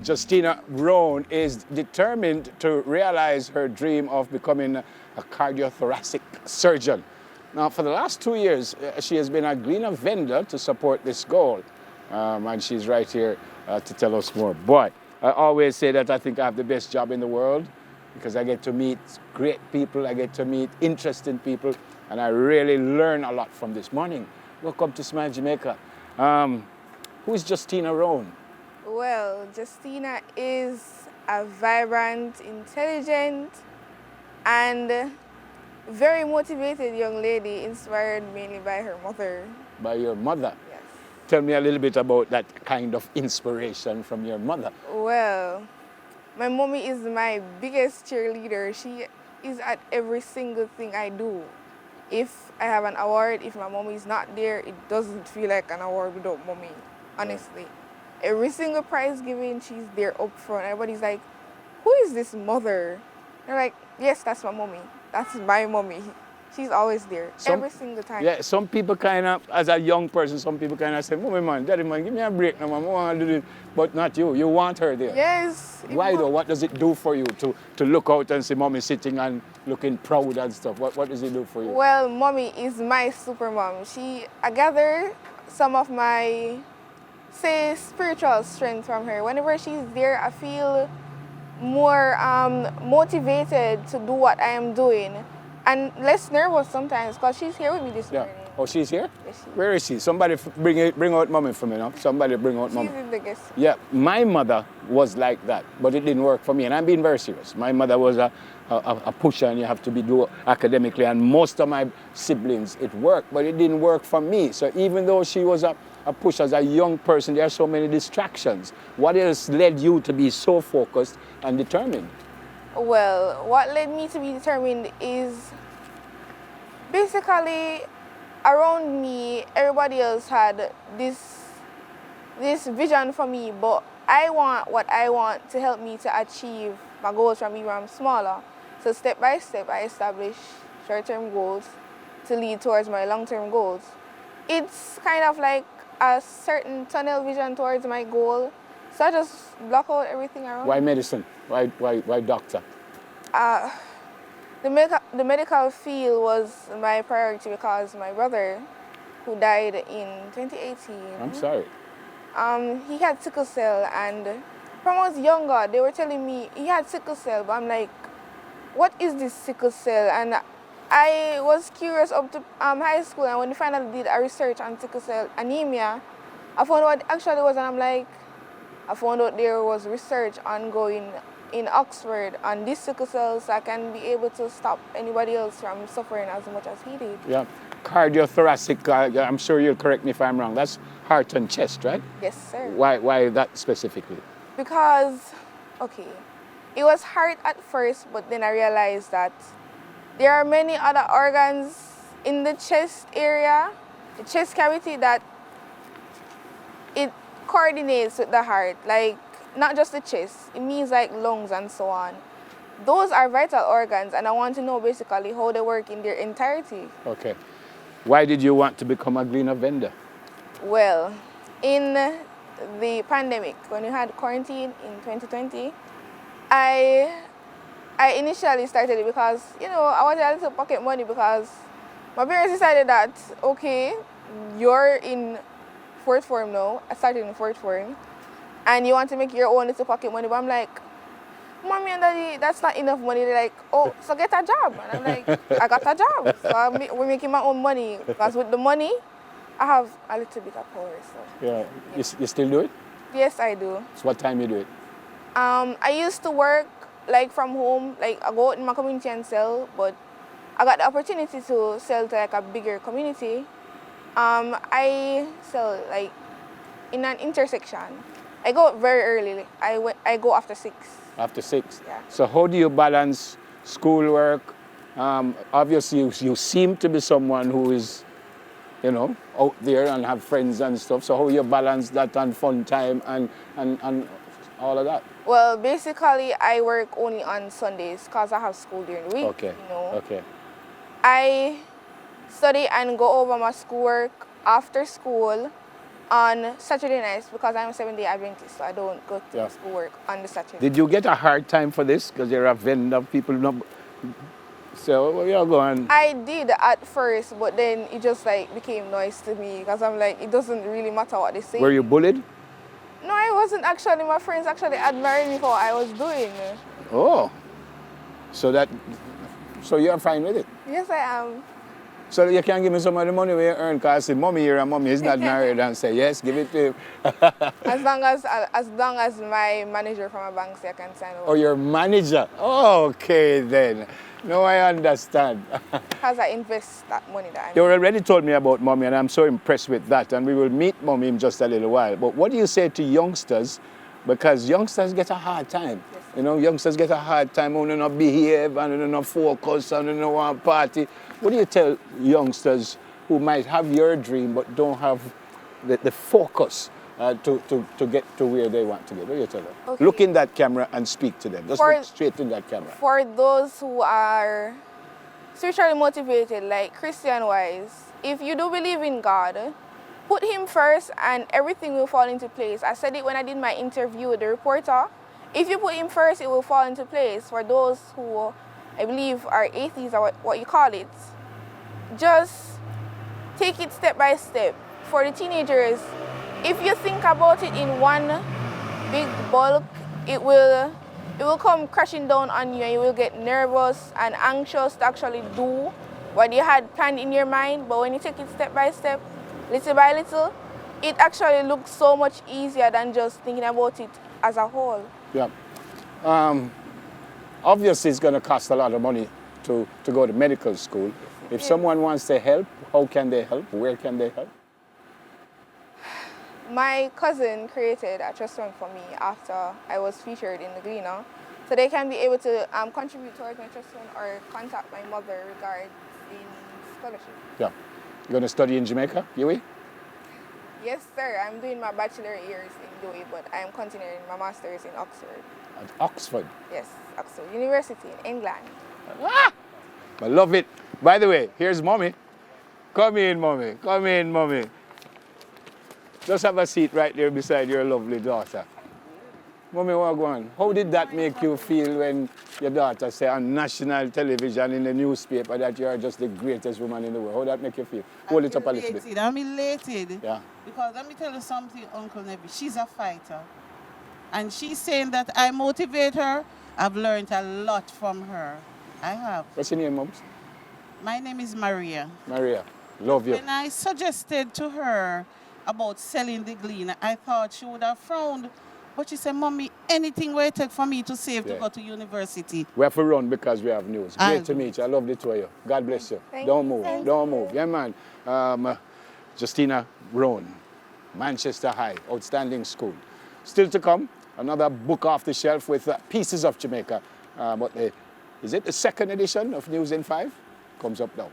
Justeena Rhone is determined to realize her dream of becoming a cardiothoracic surgeon. Now, for the last 2 years, she has been a greener vendor to support this goal. And she's right here to tell us more. But I always say that I think I have the best job in the world because I get to meet great people, I get to meet interesting people, and I really learn a lot from this morning. Welcome to Smile Jamaica. Who is Justeena Rhone? Well, Justina is a vibrant, intelligent, and very motivated young lady, inspired mainly by her mother. By your mother? Yes. Tell me a little bit about that kind of inspiration from your mother. Well, my mommy is my biggest cheerleader. She is at every single thing I do. If I have an award, if my mommy is not there, it doesn't feel like an award without mommy, honestly. Every single prize giving, she's there up front. Everybody's like, who is this mother? They're like, yes, that's my mommy. That's my mommy. She's always there, every single time. Yeah, some people kind of, as a young person, some people kind of say, mommy man, daddy man, give me a break now, man, I want to do this. But not you. You want her there. Yes. Why though? What does it do for you to look out and see mommy sitting and looking proud and stuff? What does it do for you? Well, mommy is my super mom. I gather some of my, say, spiritual strength from her. Whenever she's there, I feel more motivated to do what I am doing and less nervous sometimes because she's here with me this morning. Oh, she's here? Yes, she is. Where is she? Somebody bring out mommy for me now. Somebody bring out mommy. She's in the guest. Yeah, my mother was like that, but it didn't work for me, and I'm being very serious. My mother was a pusher, and you have to do academically, and most of my siblings, it worked, but it didn't work for me. So even though she was a pusher as a young person, there are so many distractions. What else led you to be so focused and determined? Well, what led me to be determined is basically around me, everybody else had this vision for me, but I want what I want to help me to achieve my goals from when I'm smaller. So step by step, I establish short-term goals to lead towards my long-term goals. It's kind of like a certain tunnel vision towards my goal, so I just block out everything around. Why medicine? Why doctor? The medical field was my priority because my brother, who died in 2018. I'm sorry. He had sickle cell, and from I was younger, they were telling me he had sickle cell, but I'm like, what is this sickle cell? And I was curious up to high school, and when we finally did a research on sickle cell anemia, I found out what it actually was, and I'm like, I found out there was research ongoing in Oxford on this sickle cell, so I can be able to stop anybody else from suffering as much as he did. Yeah, cardiothoracic, I'm sure you'll correct me if I'm wrong, that's heart and chest, right? Yes, sir. Why that specifically? Because, okay, it was heart at first, but then I realized that there are many other organs in the chest area, the chest cavity, that it coordinates with the heart, like not just the chest, it means like lungs and so on. Those are vital organs, and I want to know basically how they work in their entirety. Okay. Why did you want to become a greener vendor? Well, in the pandemic, when we had quarantine in 2020, I initially started it because, I wanted a little pocket money because my parents decided that, okay, you're in fourth form now, I started in fourth form, and you want to make your own little pocket money, but I'm like, Mommy and Daddy, that's not enough money. They're like, oh, so get a job. And I'm like, I got a job. So we're making my own money. Because with the money, I have a little bit of power. So. Yeah. You still do it? Yes, I do. So what time you do it? I used to work from home, I go out in my community and sell, but I got the opportunity to sell to a bigger community. I sell in an intersection. I go out very early. I go after 6. After 6? Yeah. So how do you balance schoolwork? Obviously, you seem to be someone who is, out there and have friends and stuff. So how you balance that and fun time and all of that? Well, basically, I work only on Sundays because I have school during the week. Okay. Okay. I study and go over my schoolwork after school. on Saturday nights because I'm a 7-day Adventist, so I don't go to school work on the Saturday. Did you get a hard time for this? Because you're a vendor, people know. So where you going? I did at first, but then it just like became noise to me because I'm like, it doesn't really matter what they say. Were you bullied? No, I wasn't actually. My friends actually admired me for what I was doing. Oh, so you're fine with it? Yes, I am. So you can give me some of the money we earn because the mommy here and mommy is not married and say, yes, give it to him. as long as my manager from a bank say I can sign over. Oh, your manager? Okay then. No, I understand. Because I invest that money that I You already told me about mommy and I'm so impressed with that and we will meet mommy in just a little while. But what do you say to youngsters? Because youngsters get a hard time. Yes. You know, youngsters get a hard time when they not behave and they not focus and they don't want party. What do you tell youngsters who might have your dream but don't have the focus to get to where they want to get? What do you tell them? Okay. Look in that camera and speak to them. Just look straight in that camera. For those who are spiritually motivated, like Christian-wise, if you do believe in God, put Him first and everything will fall into place. I said it when I did my interview with the reporter. If you put Him first, it will fall into place. For those who, I believe, are atheists or what you call it, just take it step by step. For the teenagers, if you think about it in one big bulk, it will come crashing down on you and you will get nervous and anxious to actually do what you had planned in your mind. But when you take it step by step, little by little, it actually looks so much easier than just thinking about it as a whole. Yeah. Obviously, it's going to cost a lot of money to go to medical school. If someone wants to help, how can they help? Where can they help? My cousin created a trust fund for me after I was featured in the Gleaner. So they can be able to contribute towards my trust fund or contact my mother regarding scholarship. Yeah. You're going to study in Jamaica, UWI? Yes, sir. I'm doing my bachelor years in UWI, but I'm continuing my master's in Oxford. At Oxford? Yes, Oxford University in England. Ah! I love it. By the way, here's mommy. Come in, mommy. Come in, mommy. Just have a seat right there beside your lovely daughter. Mommy, what go on? How did that make you feel when your daughter said on national television, in the newspaper, that you are just the greatest woman in the world? How did that make you feel? Hold it up a little bit. I'm elated. Yeah. Because let me tell you something, Uncle Nebby. She's a fighter. And she's saying that I motivate her. I've learned a lot from her. I have. What's your name, Mums? My name is Maria. Maria. Love you. When I suggested to her about selling the Gleaner, I thought she would have frowned. But she said, Mommy, anything will take for me to save to go to university. We have to run because we have news. Great to meet you. I love the two of you. God bless you. Don't move. Don't move. Yeah, man. Justeena Rhone, Manchester High, outstanding school. Still to come, another book off the shelf with Pieces of Jamaica. Is it the second edition of News in 5? Comes up now.